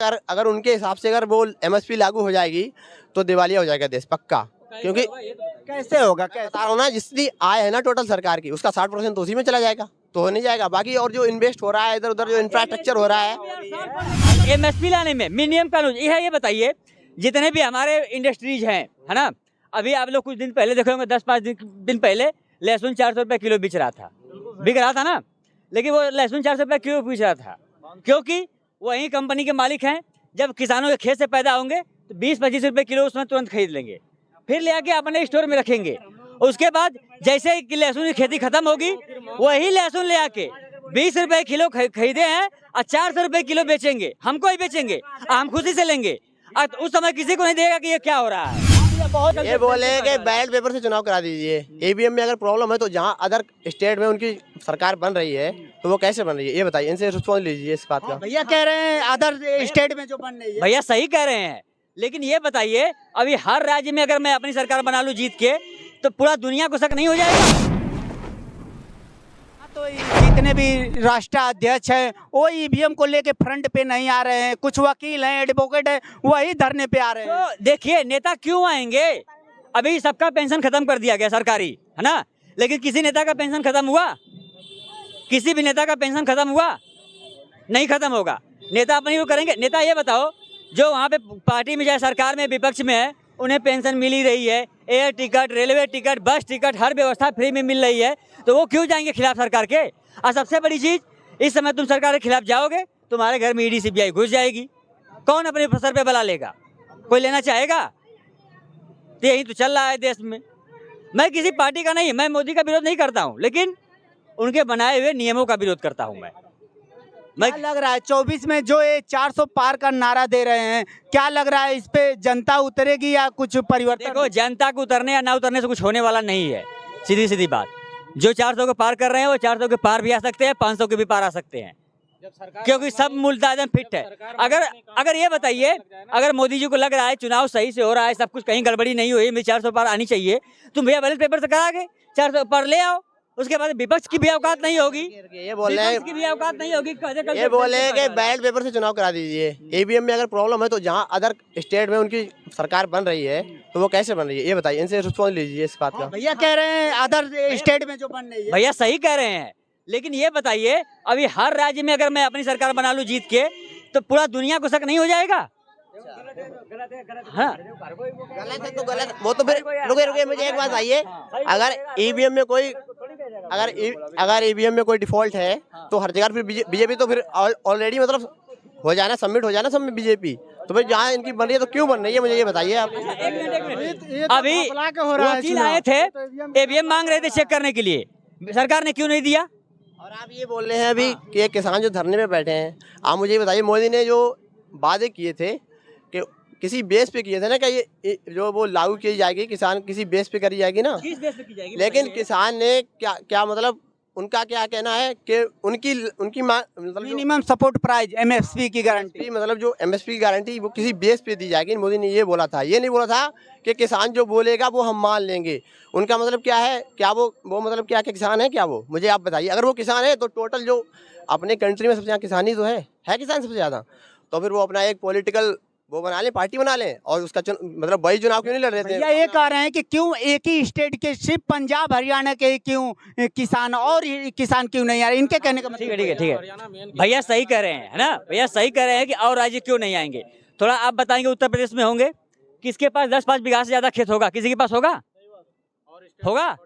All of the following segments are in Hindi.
अगर अगर उनके हिसाब से अगर वो एमएसपी लागू हो जाएगी तो दिवालिया हो जाएगा देश पक्का। क्योंकि कैसे होगा, बता कैसे? रहा हूं ना, जितनी आय है ना टोटल सरकार की उसका 60% तो उसी में चला जाएगा, तो हो नहीं जाएगा। बाकी और जो इन्वेस्ट हो रहा है इधर उधर, जो इंफ्रास्ट्रक्चर हो रहा है, एमएसपी लाने में मिनिमम कानून ये है। ये बताइए, जितने भी हमारे इंडस्ट्रीज हैं, है ना, अभी आप लोग कुछ दिन पहले देखे होंगे, 10-5 दिन पहले लहसुन 400 रुपये किलो बिक रहा था ना। लेकिन वो लहसुन 400 रुपये क्यों बिक रहा था? क्योंकि वही कंपनी के मालिक हैं। जब किसानों के खेत से पैदा होंगे तो 20-25 रुपये किलो उसमें तुरंत खरीद लेंगे, फिर ले आके अपने स्टोर में रखेंगे। उसके बाद जैसे कि लहसुन की खेती खत्म होगी, वही लहसुन ले आके 20 रुपये किलो खरीदे हैं और 400 रुपये किलो बेचेंगे। हमको ही बेचेंगे, हम खुशी से लेंगे। उस समय किसी को नहीं देगा कि ये क्या हो रहा है। ये बोले कि बैलेट पेपर से चुनाव करा दीजिए। ईवीएम में अगर प्रॉब्लम है तो जहां अदर स्टेट में उनकी सरकार बन रही है तो वो कैसे बन रही है ये बताइए, इनसे रिस्पॉन्स लीजिए इस बात का। भैया कह रहे हैं अदर स्टेट में जो बन रही है। भैया सही कह रहे हैं, लेकिन ये बताइए, अभी हर राज्य में अगर मैं अपनी सरकार बना लूं जीत के, तो पूरा दुनिया को शक नहीं हो जाएगा? तो जितने भी राष्ट्राध्यक्ष हैं वो ईवीएम को लेके फ्रंट पे नहीं आ रहे हैं। कुछ वकील हैं, एडवोकेट हैं, वही धरने पे आ रहे हैं। तो देखिए, नेता क्यों आएंगे? अभी सबका पेंशन खत्म कर दिया गया सरकारी, है ना, लेकिन किसी नेता का पेंशन खत्म हुआ? किसी भी नेता का पेंशन खत्म हुआ? नहीं खत्म होगा। नेता अपनी वो करेंगे। नेता ये बताओ, जो वहाँ पे पार्टी में चाहे सरकार में विपक्ष में है, उन्हें पेंशन मिल ही रही है, air ticket, railway ticket, bus ticket, हर व्यवस्था फ्री में मिल रही है, तो वो क्यों जाएंगे खिलाफ सरकार के? और सबसे बड़ी चीज, इस समय तुम सरकार के खिलाफ जाओगे, तुम्हारे घर में ईडी सीबीआई घुस जाएगी। कौन अपने सर पे बला लेगा? कोई लेना चाहेगा? तो यही तो चल रहा है देश में। मैं किसी पार्टी का नहीं, मैं मोदी का विरोध नहीं करता हूँ, लेकिन उनके बनाए हुए नियमों का विरोध करता हूँ मैं। क्या लग रहा है 24 में जो ये 400 पार का नारा दे रहे हैं, क्या लग रहा है इस पे जनता उतरेगी या कुछ परिवर्तन? देखो, जनता को उतरने या ना उतरने से कुछ होने वाला नहीं है। सीधी सीधी बात, जो 400 को पार कर रहे हैं वो 400 के पार भी आ सकते हैं, 500 के भी पार आ सकते हैं, क्योंकि सब मुद्दा एकदम फिट है। अगर ये बताइए, अगर मोदी जी को लग रहा है चुनाव सही से हो रहा है, सब कुछ कहीं गड़बड़ी नहीं हुई, मेरी 400 पार आनी चाहिए, तुम भैया बैलेट पेपर से करा के 400 पार ले आओ। उसके बाद विपक्ष की भी औकात नहीं होगी, ये बोल रहे हैं, की भी औकात नहीं होगी। ये बोले कि बैलेट पेपर से चुनाव करा दीजिए। ईवीएम में अगर प्रॉब्लम है तो जहां अदर स्टेट में उनकी सरकार बन रही है तो वो कैसे बन रही है ये बताइए, इनसे रिस्पॉन्स लीजिए इस बात का। भैया कह रहे हैं अदर स्टेट में जो बन रही है। भैया सही कह रहे हैं, लेकिन ये बताइए, अभी हर राज्य में अगर मैं अपनी सरकार बना लूं जीत के, तो पूरा दुनिया को शक नहीं हो जाएगा? हाँ, गलत है तो गलत, वो तो फिर रुके मुझे एक बात आइए, अगर ईवीएम में कोई अगर ईवीएम में कोई डिफॉल्ट है तो हर जगह फिर बीजेपी तो फिर ऑलरेडी मतलब हो जाना, सबमिट हो जाना सब में बीजेपी, तो फिर जहाँ इनकी बन रही है तो क्यों बन रही है मुझे ये बताइए आप। अभी वकील आए थे, ईवीएम मांग रहे थे चेक करने के लिए, सरकार ने क्यों नहीं दिया? और आप ये बोल रहे हैं अभी कि ये किसान जो धरने में बैठे हैं, आप मुझे ये बताइए, मोदी ने जो वादे किए थे कि किसी बेस पे किए थे ना, कि ये जो वो लागू की जाएगी, किसान किसी बेस पे करी जाएगी ना, किस बेस पे की जाएगी? लेकिन किसान ने क्या मतलब, उनका क्या कहना है कि उनकी मतलब मिनिमम सपोर्ट प्राइस एमएसपी की गारंटी, मतलब जो एमएसपी की गारंटी वो किसी बेस पे दी जाएगी। मोदी ने ये बोला था, ये नहीं बोला था कि किसान जो बोलेगा वो हम मान लेंगे। उनका मतलब क्या है, क्या वो मतलब क्या किसान है क्या? वो मुझे आप बताइए। अगर वो किसान है तो टोटल जो अपने कंट्री में सबसे ज़्यादा किसानी तो है किसान सबसे ज़्यादा, तो फिर वो अपना एक पॉलिटिकल वो बना लें, पार्टी बना लें, और उसका मतलब वही चुनाव क्यों नहीं लड़ रहे थे? भैया ये कह रहे हैं कि क्यों एक ही स्टेट के, सिर्फ पंजाब हरियाणा के क्यों किसान, और किसान क्यों नहीं आ रहे? इनके कहने का ठीक है। भैया सही कह रहे हैं, है ना, भैया सही कह रहे हैं कि और राज्य क्यों नहीं आएंगे। थोड़ा आप बताएंगे, उत्तर प्रदेश में होंगे, किसके पास 10-5 बीघा से ज्यादा खेत होगा? किसी के पास होगा?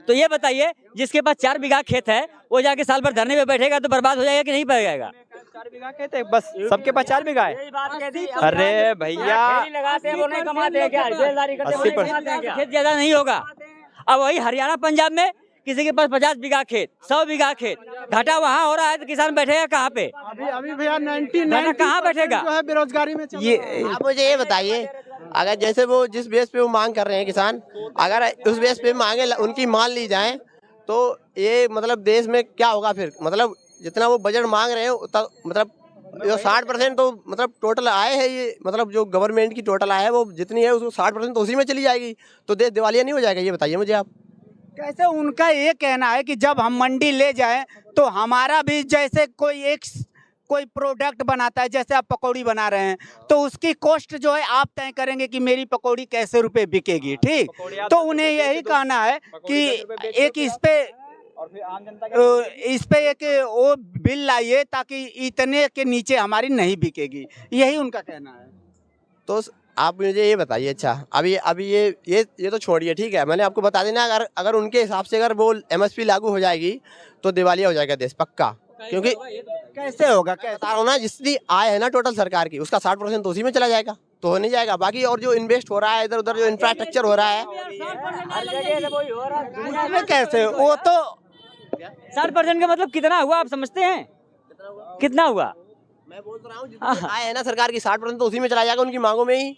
तो ये बताइए, जिसके पास 4 बीघा खेत है वो जाके साल भर धरने में बैठेगा तो बर्बाद हो जाएगा कि नहीं बैठेगा? 4 बीघा खेत है, बस सबके पास 4 बीघा है। अरे भैया, खेत ज्यादा नहीं होगा। अब वही हरियाणा पंजाब में किसी के पास 50 बीघा खेत, 100 बीघा खेत, घाटा वहाँ हो रहा है, तो किसान बैठेगा कहाँ पे? अभी भैया 99 कहाँ बैठेगा? जो है बेरोजगारी में ये आप मुझे ये बताइए, अगर जैसे वो जिस बेस पे वो मांग कर रहे हैं किसान, अगर उस बेस पे मांगे उनकी मान ली जाए तो ये मतलब देश में क्या होगा फिर? मतलब जितना वो बजट मांग रहे हैं मतलब जो 60% तो मतलब टोटल आय है, ये मतलब जो गवर्नमेंट की टोटल आय है वो जितनी है उसको 60% तो उसी में चली जाएगी, तो देश दिवालिया नहीं हो जाएगा? ये बताइए मुझे आप। कैसे? उनका ये कहना है कि जब हम मंडी ले जाएं तो हमारा भी जैसे कोई एक कोई प्रोडक्ट बनाता है, जैसे आप पकौड़ी बना रहे हैं, तो उसकी कॉस्ट जो है आप तय करेंगे कि मेरी पकौड़ी कैसे रुपए बिकेगी, ठीक। तो उन्हें यही कहना है कि एक इस पे एक वो बिल लाइए ताकि इतने के नीचे हमारी नहीं बिकेगी, यही उनका कहना है। तो आप मुझे ये बताइए, अच्छा अभी ये तो छोड़िए, ठीक है, मैंने आपको बता देना, अगर उनके हिसाब से अगर वो MSP लागू हो जाएगी तो दिवालिया हो जाएगा देश पक्का। क्योंकि कैसे होगा, कैसे होना, जितनी आय है ना टोटल सरकार की, उसका 60% तो उसी में चला जाएगा, तो हो नहीं जाएगा। बाकी और जो इन्वेस्ट हो रहा है इधर उधर, जो इंफ्रास्ट्रक्चर हो रहा है, उसमें कैसे, वो तो 60% का मतलब कितना हुआ आप समझते हैं? कितना हुआ? मैं बोल रहा हूँ जितनी आय है ना सरकार की 60% तो उसी में चला जाएगा, उनकी मांगों में ही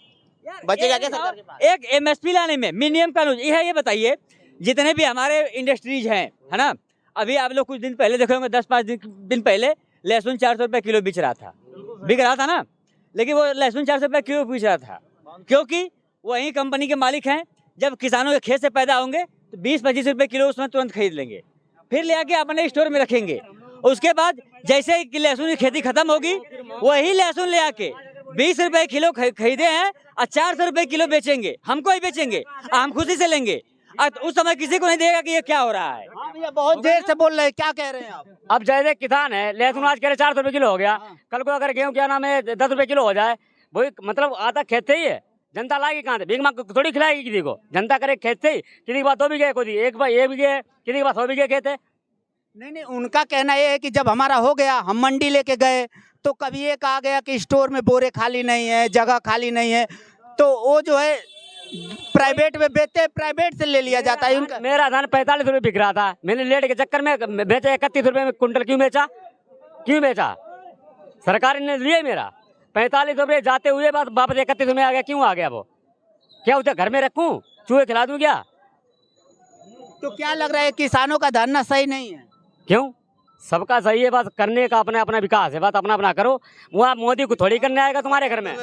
बचेगा क्या सरकार के पास? एक MSP लाने में मिनिमम कानून ये है। ये बताइए, जितने भी हमारे इंडस्ट्रीज हैं, है ना, अभी आप लोग कुछ दिन पहले देखे होंगे, 10-5 दिन पहले लहसुन 400 रुपये किलो बिक रहा था ना, लेकिन वो लहसुन 400 रुपये किलो बिक रहा था क्योंकि वही कंपनी के मालिक हैं। जब किसानों के खेत से पैदा होंगे तो 20-25 रुपये किलो उसमें तुरंत खरीद लेंगे, फिर ले आके अपने स्टोर में रखेंगे। उसके बाद जैसे ही लहसुन की खेती खत्म होगी, वही लहसुन ले आके 20 रुपए किलो खरीदे हैं और 400 रुपए किलो बेचेंगे, हमको ही बेचेंगे, हम खुशी से लेंगे। उस समय किसी को नहीं देगा कि ये क्या हो रहा है। ये बहुत देर से बोल रहे हैं, क्या कह रहे हैं आप? अब जैसे किसान है, लहसुन आज कह रहे 400 रुपए किलो हो गया, कल को अगर गेहूं क्या नाम है 10 रुपए किलो हो जाए, वही मतलब आता खेत से ही है। जनता लाएगी कहाँ से? भीख मांग थोड़ी खिलाएगी किसी को। जनता करे खेत से ही, किसी की बात 2 बीघे, कोई 1 बीघे, किसी की बात 100 बीघे खेत है। नहीं, उनका कहना ये है कि जब हमारा हो गया, हम मंडी लेके गए तो कभी एक आ गया कि स्टोर में बोरे खाली नहीं है, जगह खाली नहीं है, तो वो जो है प्राइवेट में बेचते, प्राइवेट से ले लिया जाता है उनका। मेरा धान 45 रुपए बिक रहा था, मैंने लेट के चक्कर में बेचा 31 रुपए में कुंटल। क्यों बेचा? सरकार ने लिए मेरा 45 रुपए जाते हुए वापस 31 में आ गया। क्यों आ गया? वो क्या उसे घर में रखूं, चूहे खिला दूं क्या? तो क्या लग रहा है किसानों का धरना सही नहीं है? क्यों? सबका सही है, बात करने का अपना अपना विकास है, बात अपना अपना करो। वहाँ मोदी को थोड़ी करने आएगा तुम्हारे घर में।